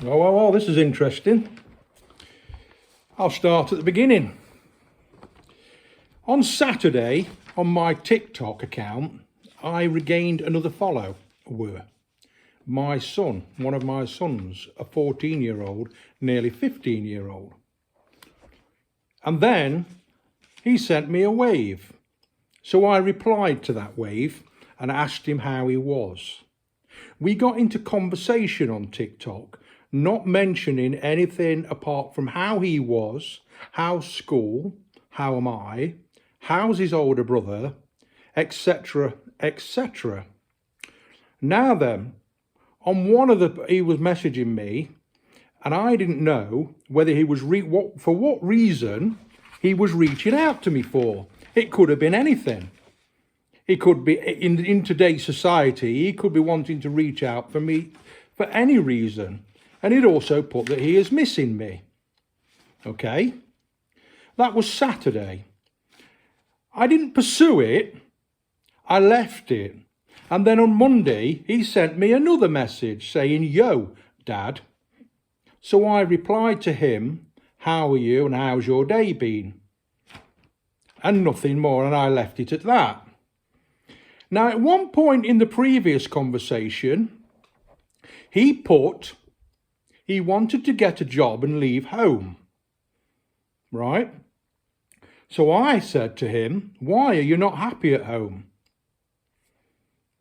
Oh, this is interesting. I'll start at the beginning. On Saturday, on my TikTok account, I regained another follower. My son, one of my sons, a 14-year-old, nearly 15-year-old. And then he sent me a wave. So I replied to that wave and asked him how he was. We got into conversation on TikTok, not mentioning anything apart from how he was, how's school, how am I, how's his older brother, etc., etc. Now then, on one of he was messaging me, and I didn't know whether he was for what reason he was reaching out to me for. It could have been anything. It could be in today's society. He could be wanting to reach out for me for any reason, and he'd also put that he is missing me. Okay, that was Saturday. I didn't pursue it. I left it. And then on Monday, he sent me another message saying, "Yo, Dad." So I replied to him, "How are you and how's your day been?" And nothing more, and I left it at that. Now, at one point in the previous conversation, he wanted to get a job and leave home, right? So I said to him, "Why are you not happy at home?"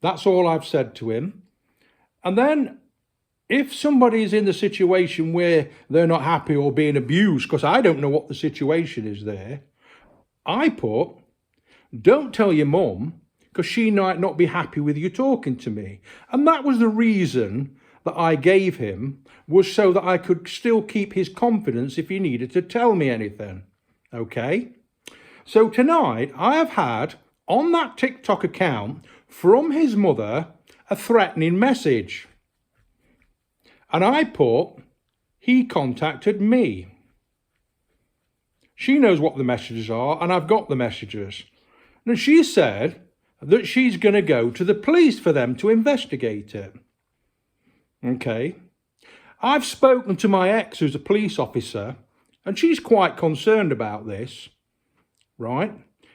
That's all I've said to him. And then if somebody's in the situation where they're not happy or being abused, because I don't know what the situation is there, I put, "Don't tell your mum, because she might not be happy with you talking to me." And that was the reason that I gave him, was so that I could still keep his confidence if he needed to tell me anything. Okay? So tonight I have had on that TikTok account from his mother a threatening message. And I put, he contacted me. She knows what the messages are, and I've got the messages. And she said that she's going to go to the police for them to investigate it. Okay. I've spoken to my ex, who's a police officer, and she's quite concerned about this, right?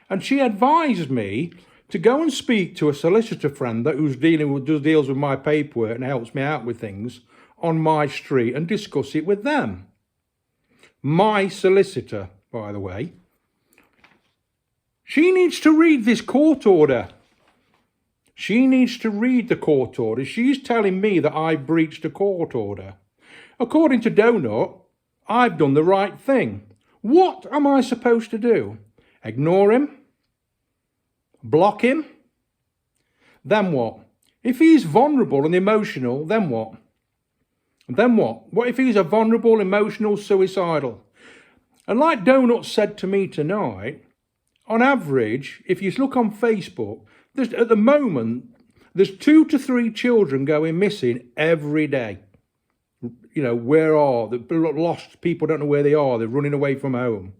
And she advised me to go and speak to a solicitor friend who's deals with my paperwork and helps me out with things on my street and discuss it with them. My solicitor, by the way. She needs to read this court order. She needs to read the court order. She's telling me that I breached a court order. According to Donut, I've done the right thing. What am I supposed to do? Ignore him? Block him? Then what? If he's vulnerable and emotional, then what? Then what? What if he's a vulnerable, emotional, suicidal? And like Donut said to me tonight, on average, if you look on Facebook, at the moment, there's 2 to 3 children going missing every day. You know, where are they? Lost people, don't know where they are. They're running away from home.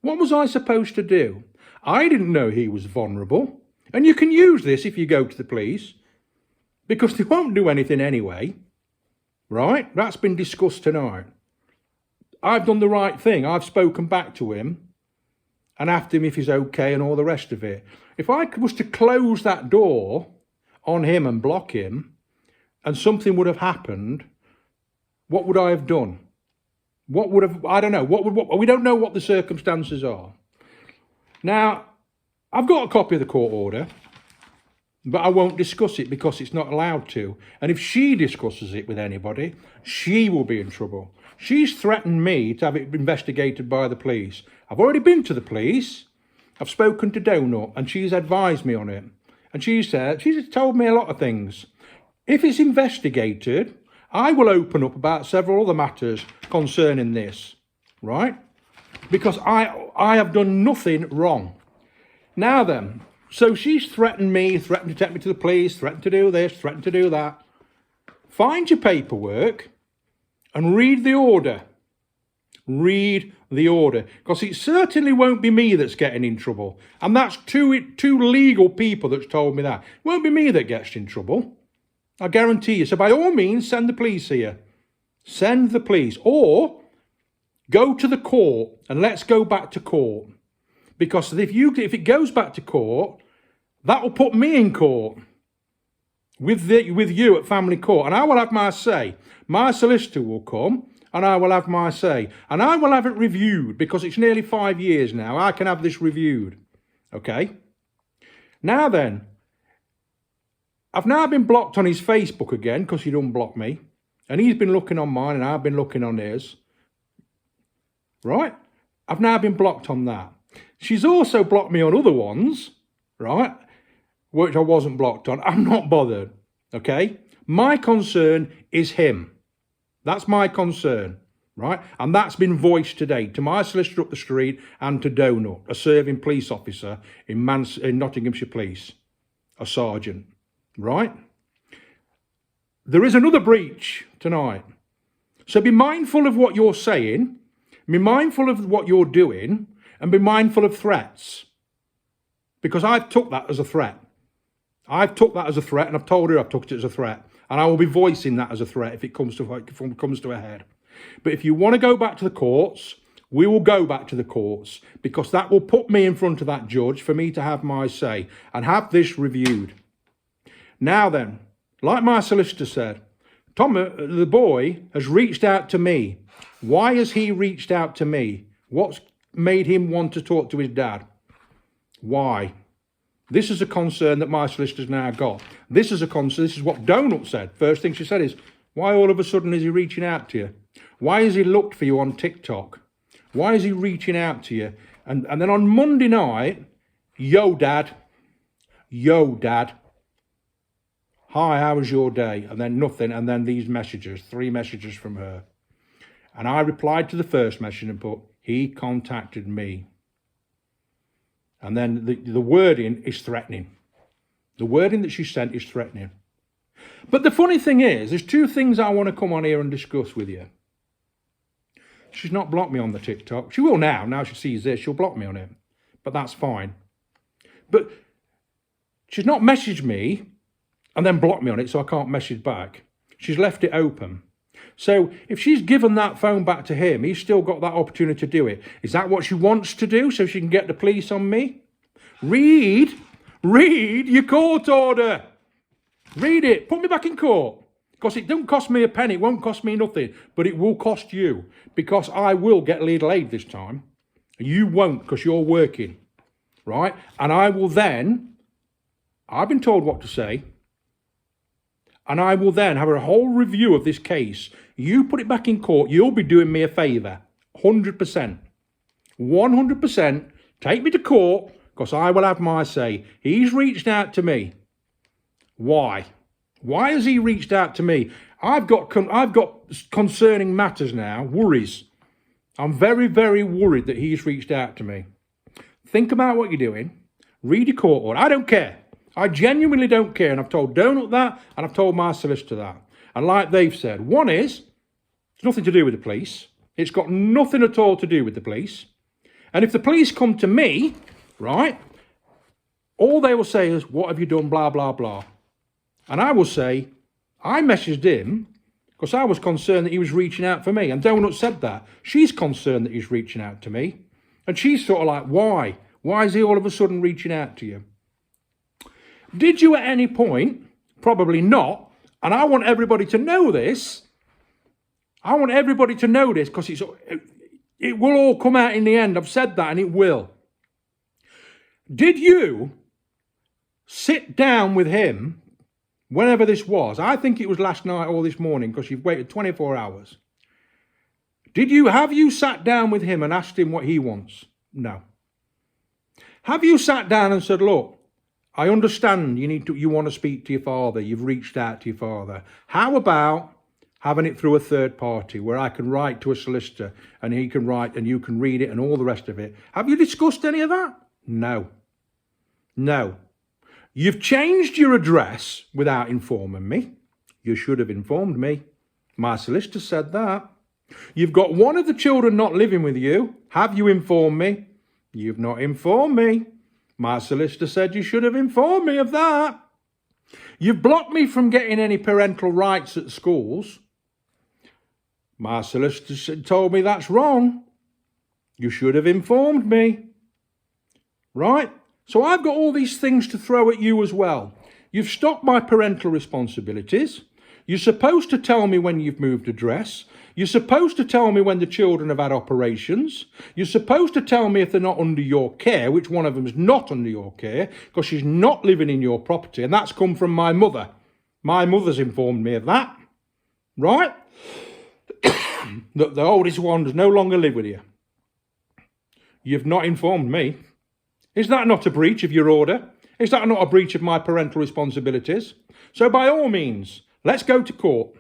What was I supposed to do? I didn't know he was vulnerable. And you can use this if you go to the police, because they won't do anything anyway. Right? That's been discussed tonight. I've done the right thing. I've spoken back to him and asked him if he's okay and all the rest of it. If I was to close that door on him and block him, and something would have happened, what would I have done? What would have, I don't know. We don't know what the circumstances are. Now, I've got a copy of the court order, but I won't discuss it because it's not allowed to. And if she discusses it with anybody, she will be in trouble. She's threatened me to have it investigated by the police. I've already been to the police. I've spoken to Donut, and she's advised me on it. And she's told me a lot of things. If it's investigated, I will open up about several other matters concerning this, right? Because I have done nothing wrong. Now then, so she's threatened me, threatened to take me to the police, threatened to do this, threatened to do that. Find your paperwork and read the order. Read the order. Because it certainly won't be me that's getting in trouble. And that's two legal people that's told me that. It won't be me that gets in trouble. I guarantee you. So by all means, send the police here. Send the police, or go to the court and let's go back to court. Because if it goes back to court, that will put me in court with you at family court, and I will have my say. My solicitor will come and I will have my say, and I will have it reviewed, because it's nearly 5 years now. I can have this reviewed. Okay? Now then, I've now been blocked on his Facebook again, because he'd unblocked me, and he's been looking on mine and I've been looking on his. Right? I've now been blocked on that. She's also blocked me on other ones, right, which I wasn't blocked on. I'm not bothered, okay? My concern is him. That's my concern, right? And that's been voiced today to my solicitor up the street and to Donut, a serving police officer in Nottinghamshire Police, a sergeant, right? There is another breach tonight. So be mindful of what you're saying, be mindful of what you're doing, and be mindful of threats. Because I've took that as a threat. I've took that as a threat, and I've told her I've took it as a threat. And I will be voicing that as a threat if it comes to a head. But if you want to go back to the courts, we will go back to the courts, because that will put me in front of that judge for me to have my say and have this reviewed. Now then, like my solicitor said, Tom, the boy, has reached out to me. Why has he reached out to me? What's made him want to talk to his dad? Why? This is a concern that my solicitor's now got. This is a concern. This is what Donut said. First thing she said is, why all of a sudden is he reaching out to you? Why has he looked for you on TikTok? Why is he reaching out to you? And then on Monday night, yo, Dad. Yo, Dad. Hi, how was your day? And then nothing. And then these messages, 3 messages from her. And I replied to the first message and put, he contacted me. And then the wording is threatening. The wording that she sent is threatening. But the funny thing is, there's 2 things I want to come on here and discuss with you. She's not blocked me on the TikTok. She will now. Now she sees this, she'll block me on it. But that's fine. But she's not messaged me and then blocked me on it, so I can't message back. She's left it open. So if she's given that phone back to him, he's still got that opportunity to do it. Is that what she wants to do, so she can get the police on me? Read your court order. Read it. Put me back in court. Because it don't cost me a penny. It won't cost me nothing. But it will cost you. Because I will get legal aid this time. You won't, because you're working. Right? And I will then, I've been told what to say. And I will then have a whole review of this case. You put it back in court, you'll be doing me a favour. 100%. 100%. Take me to court, because I will have my say. He's reached out to me. Why? Why has he reached out to me? I've got concerning matters now, worries. I'm very, very worried that he's reached out to me. Think about what you're doing. Read your court order. I don't care. I genuinely don't care, and I've told Donut that, and I've told my solicitor that. And like they've said, one is, it's nothing to do with the police. It's got nothing at all to do with the police. And if the police come to me, right, all they will say is, what have you done, blah, blah, blah. And I will say, I messaged him because I was concerned that he was reaching out for me. And Donut said that. She's concerned that he's reaching out to me. And she's sort of like, why? Why is he all of a sudden reaching out to you? Did you at any point? Probably not. And I want everybody to know this. I want everybody to know this, because it will all come out in the end. I've said that, and it will. Did you sit down with him whenever this was? I think it was last night or this morning, because you've waited 24 hours. Have you sat down with him and asked him what he wants? No. Have you sat down and said, look, I understand you want to speak to your father. You've reached out to your father. How about having it through a third party where I can write to a solicitor and he can write and you can read it and all the rest of it? Have you discussed any of that? No. No. You've changed your address without informing me. You should have informed me. My solicitor said that. You've got one of the children not living with you. Have you informed me? You've not informed me. My solicitor said you should have informed me of that. You've blocked me from getting any parental rights at schools. My solicitor told me that's wrong. You should have informed me. Right? So I've got all these things to throw at you as well. You've stopped my parental responsibilities. You're supposed to tell me when you've moved address. You're supposed to tell me when the children have had operations. You're supposed to tell me if they're not under your care, which one of them is not under your care, because she's not living in your property, and that's come from my mother. My mother's informed me of that. Right? That the oldest one does no longer live with you. You've not informed me. Is that not a breach of your order? Is that not a breach of my parental responsibilities? So by all means, let's go to court.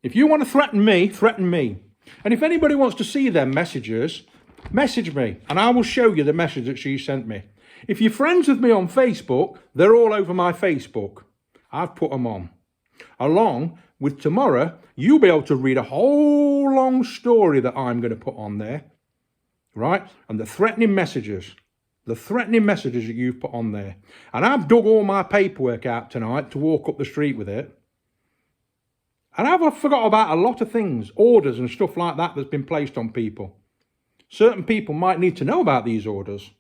If you want to threaten me, threaten me. And if anybody wants to see them messages, message me and I will show you the message that she sent me. If you're friends with me on Facebook, they're all over my Facebook. I've put them on. Along with tomorrow, you'll be able to read a whole long story that I'm going to put on there. Right? And the threatening messages that you've put on there. And I've dug all my paperwork out tonight to walk up the street with it. And I've forgot about a lot of things, orders and stuff like that that's been placed on people. Certain people might need to know about these orders.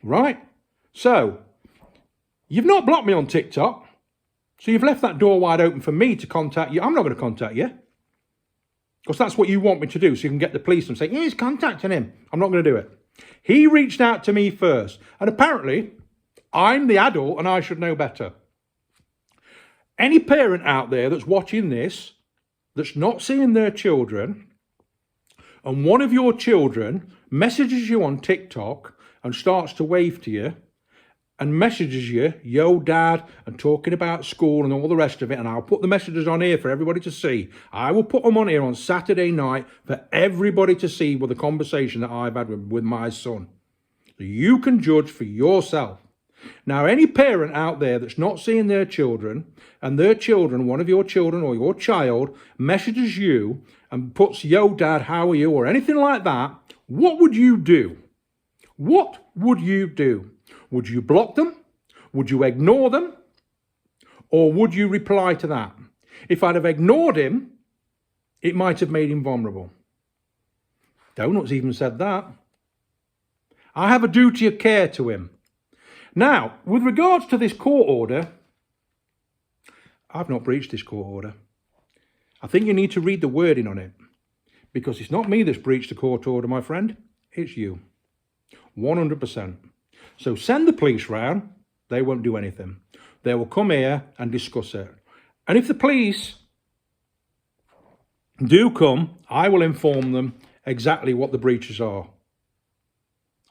Right? So, you've not blocked me on TikTok. So you've left that door wide open for me to contact you. I'm not going to contact you. Because that's what you want me to do, so you can get the police and say, yeah, he's contacting him. I'm not going to do it. He reached out to me first. And apparently, I'm the adult and I should know better. Any parent out there that's watching this, that's not seeing their children, and one of your children messages you on TikTok and starts to wave to you, and messages you, yo dad, and talking about school and all the rest of it, and I'll put the messages on here for everybody to see. I will put them on here on Saturday night for everybody to see with the conversation that I've had with my son. So you can judge for yourself. Now, any parent out there that's not seeing their children, and their children, one of your children or your child, messages you and puts, yo dad, how are you, or anything like that, what would you do? What would you do? Would you block them? Would you ignore them? Or would you reply to that? If I'd have ignored him, it might have made him vulnerable. Donuts even said that. I have a duty of care to him. Now, with regards to this court order, I've not breached this court order. I think you need to read the wording on it. Because it's not me that's breached the court order, my friend. It's you. 100%. So send the police round. They won't do anything. They will come here and discuss it. And if the police do come, I will inform them exactly what the breaches are.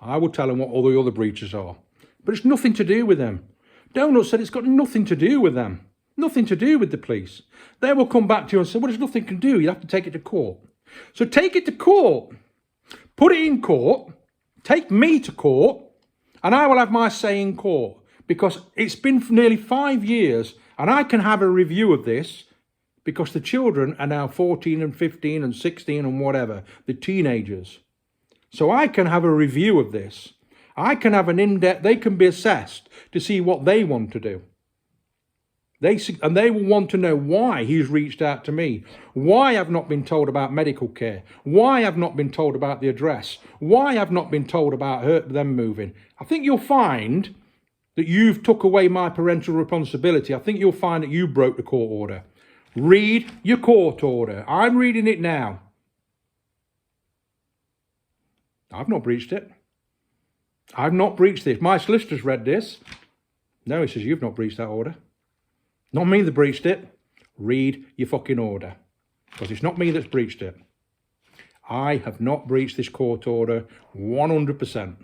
I will tell them what all the other breaches are. But it's nothing to do with them. Donut said it's got nothing to do with them. Nothing to do with the police. They will come back to you and say, well, there's nothing to do. You have to take it to court. So take it to court. Put it in court. Take me to court. And I will have my say in court, because it's been nearly 5 years and I can have a review of this because the children are now 14 and 15 and 16 and whatever, the teenagers. So I can have a review of this. I can have an in-depth, they can be assessed to see what they want to do. And they will want to know why he's reached out to me, why I've not been told about medical care, why I've not been told about the address, why I've not been told about them moving. I think you'll find that you've took away my parental responsibility. I think you'll find that you broke the court order. Read your court order. I'm reading it now. I've not breached it. I've not breached this. My solicitor's read this. No, he says you've not breached that order. Not me that breached it. Read your fucking order. Because it's not me that's breached it. I have not breached this court order 100%.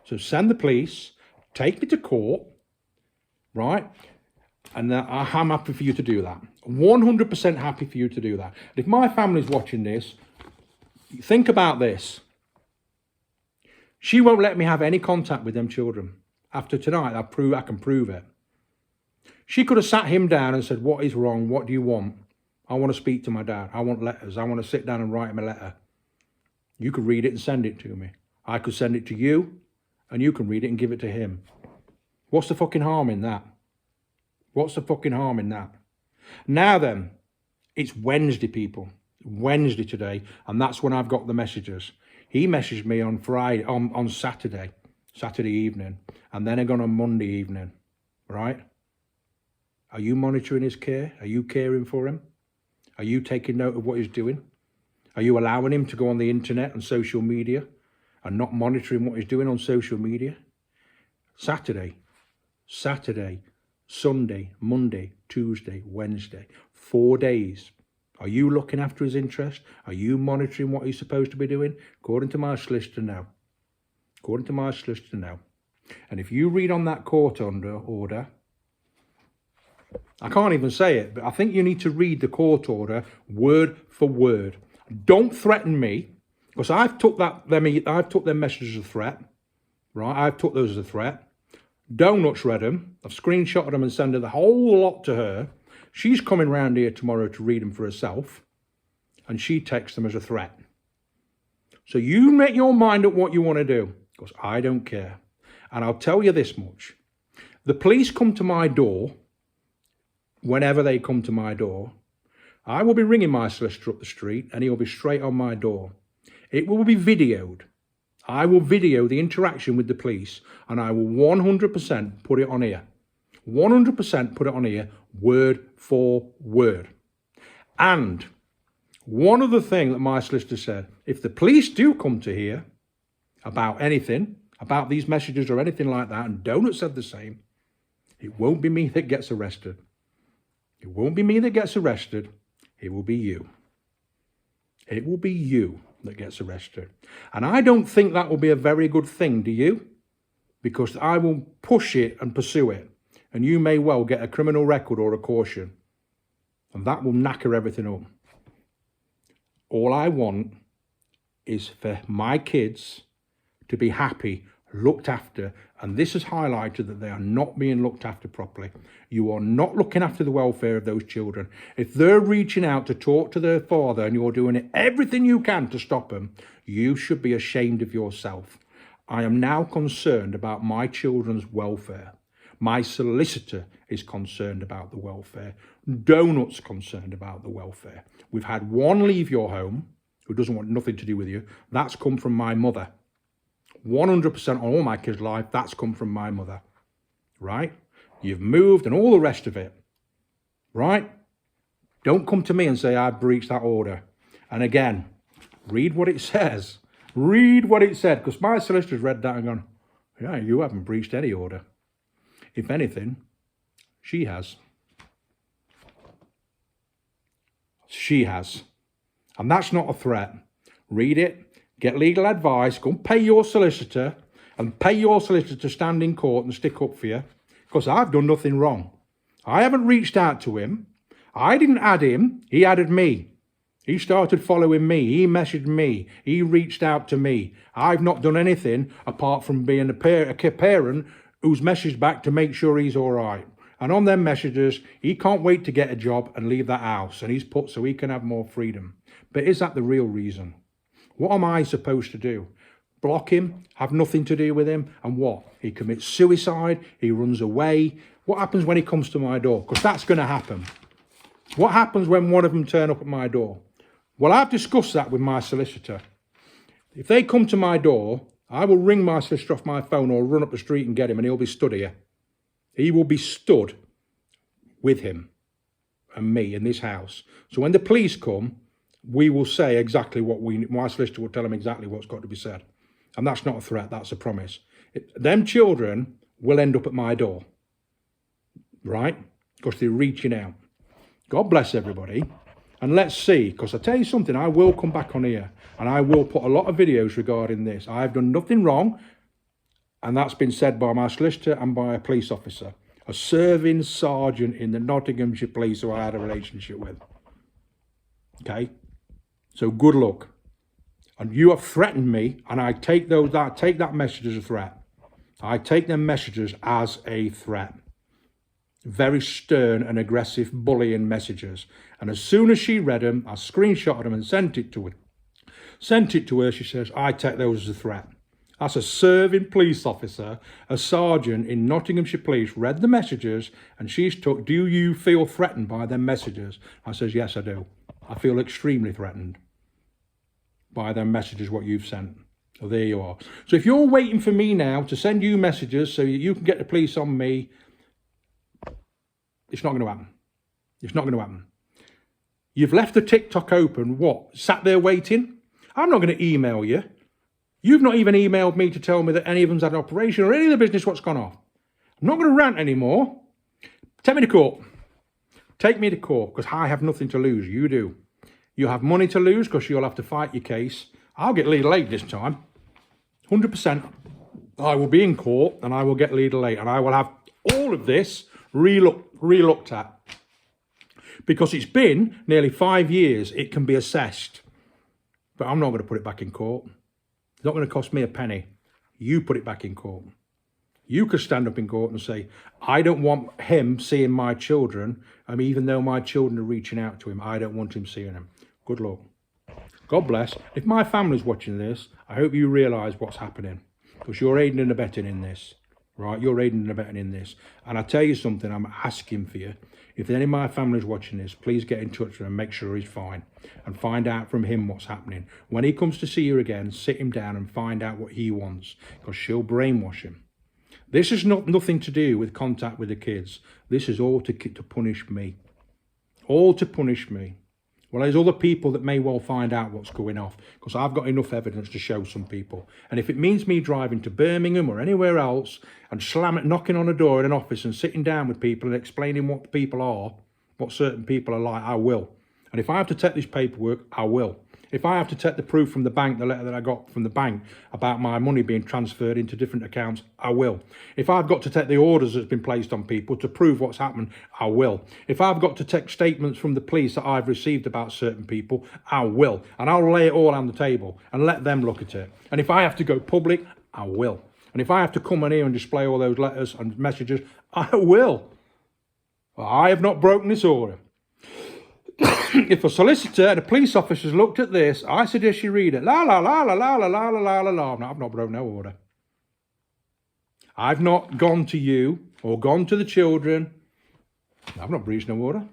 So send the police, take me to court, right? And I'm happy for you to do that. 100% happy for you to do that. And if my family's watching this, think about this. She won't let me have any contact with them children. After tonight, I can prove it. She could have sat him down and said, what is wrong? What do you want? I want to speak to my dad. I want letters. I want to sit down and write him a letter. You could read it and send it to me. I could send it to you and you can read it and give it to him. What's the fucking harm in that? What's the fucking harm in that? Now then, it's Wednesday, people. Wednesday today, and that's when I've got the messages. He messaged me on Friday, on Saturday evening, and then again on Monday evening, right? Are you monitoring his care? Are you caring for him? Are you taking note of what he's doing? Are you allowing him to go on the internet and social media and not monitoring what he's doing on social media? Saturday, Sunday, Monday, Tuesday, Wednesday, 4 days. Are you looking after his interest? Are you monitoring what he's supposed to be doing? According to my solicitor, no. According to my solicitor, no. And if you read on that court order, I can't even say it, but I think you need to read the court order word for word. Don't threaten me, because I've took them messages as a threat, right? I've took those as a threat. Donuts read them. I've screenshotted them and sent her the whole lot to her. She's coming round here tomorrow to read them for herself, and she takes them as a threat. So you make your mind up what you want to do, because I don't care. And I'll tell you this much. The police come to my door. Whenever they come to my door, I will be ringing my solicitor up the street, and he'll be straight on my door. It will be videoed. I will video the interaction with the police, and I will 100% put it on here. 100% put it on here, word for word. And one other thing that my solicitor said, if the police do come to here about anything, about these messages or anything like that, and Donut said the same, it won't be me that gets arrested. It won't be me that gets arrested. It will be you. It will be you that gets arrested. And I don't think that will be a very good thing, do you? Because I will push it and pursue it. And you may well get a criminal record or a caution. And that will knacker everything up. All I want is for my kids to be happy, looked after, and this has highlighted that they are not being looked after properly. You are not looking after the welfare of those children. If they're reaching out to talk to their father and you're doing everything you can to stop them, you should be ashamed of yourself. I am now concerned about my children's welfare. My solicitor is concerned about the welfare. Donut's concerned about the welfare. We've had one leave your home who doesn't want nothing to do with you. That's come from my mother. 100% on all my kids' life, that's come from my mother, right? You've moved and all the rest of it, right? Don't come to me and say I breached that order. And again, read what it says. Read what it said, because my solicitor's read that and gone, yeah, you haven't breached any order. If anything, she has. She has. And that's not a threat. Read it. Get legal advice, go and pay your solicitor, and pay your solicitor to stand in court and stick up for you, because I've done nothing wrong. I haven't reached out to him. I didn't add him. He added me. He started following me. He messaged me. He reached out to me. I've not done anything apart from being a parent who's messaged back to make sure he's all right. And on them messages, he can't wait to get a job and leave that house, and he's put so he can have more freedom. But is that the real reason? What am I supposed to do? Block him, have nothing to do with him, and what? He commits suicide, he runs away. What happens when he comes to my door? Because that's going to happen. What happens when one of them turn up at my door? Well, I've discussed that with my solicitor. If they come to my door, I will ring my solicitor off my phone or run up the street and get him, and he'll be stood here. He will be stood with him and me in this house. So when the police come, we will say exactly what my solicitor will tell them exactly what's got to be said. And that's not a threat, that's a promise. Them children will end up at my door, right? Because they're reaching out. God bless everybody. And let's see, because I tell you something, I will come back on here and I will put a lot of videos regarding this. I've done nothing wrong. And that's been said by my solicitor and by a police officer, a serving sergeant in the Nottinghamshire Police who I had a relationship with. Okay? So good luck. And you have threatened me, and I take that message as a threat. I take them messages as a threat. Very stern and aggressive bullying messages. And as soon as she read them, I screenshotted them and sent it to her. She says, I take those as a threat. That's a serving police officer, a sergeant in Nottinghamshire Police, read the messages, and she's took, do you feel threatened by them messages? I says, yes, I do. I feel extremely threatened by them messages, what you've sent. So there you are. So if you're waiting for me now to send you messages so you can get the police on me, it's not going to happen. It's not going to happen. You've left the TikTok open, what, sat there waiting? I'm not going to email you. You've not even emailed me to tell me that any of them's had an operation or any of the business what's gone off. I'm not going to rant anymore. Take me to court. Take me to court, because I have nothing to lose. You do. You have money to lose because you'll have to fight your case. I'll get legal aid this time. 100%. I will be in court and I will get legal aid. And I will have all of this re-looked at. Because it's been nearly 5 years, it can be assessed. But I'm not going to put it back in court. It's not going to cost me a penny. You put it back in court. You could stand up in court and say, I don't want him seeing my children. Even though my children are reaching out to him, I don't want him seeing them. Good luck. God bless. If my family's watching this, I hope you realise what's happening. Because you're aiding and abetting in this. Right? You're aiding and abetting in this. And I tell you something, I'm asking for you. If any of my family's watching this, please get in touch with him and make sure he's fine. And find out from him what's happening. When he comes to see you again, sit him down and find out what he wants. Because she'll brainwash him. This is nothing to do with contact with the kids. This is all to punish me. All to punish me. Well, there's other people that may well find out what's going off, because I've got enough evidence to show some people. And if it means me driving to Birmingham or anywhere else and knocking on a door in an office and sitting down with people and explaining what people are, what certain people are like, I will. And if I have to take this paperwork, I will. If I have to take the proof from the bank, the letter that I got from the bank about my money being transferred into different accounts, I will. If I've got to take the orders that's been placed on people to prove what's happened, I will. If I've got to take statements from the police that I've received about certain people, I will. And I'll lay it all on the table and let them look at it. And if I have to go public, I will. And if I have to come in here and display all those letters and messages, I will. I have not broken this order. If a solicitor and a police officer's looked at this, I suggest you read it. La la la la la la la la la la. I've not broken no order. I've not gone to you or gone to the children. I've not breached no order.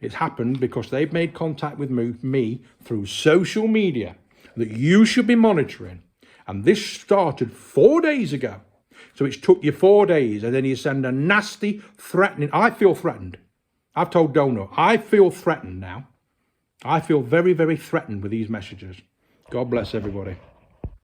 It's happened because they've made contact with me through social media that you should be monitoring. And this started 4 days ago. So it's took you 4 days, and then you send a nasty, threatening. I feel threatened. I've told Donut, I feel threatened now. I feel very, very threatened with these messages. God bless everybody.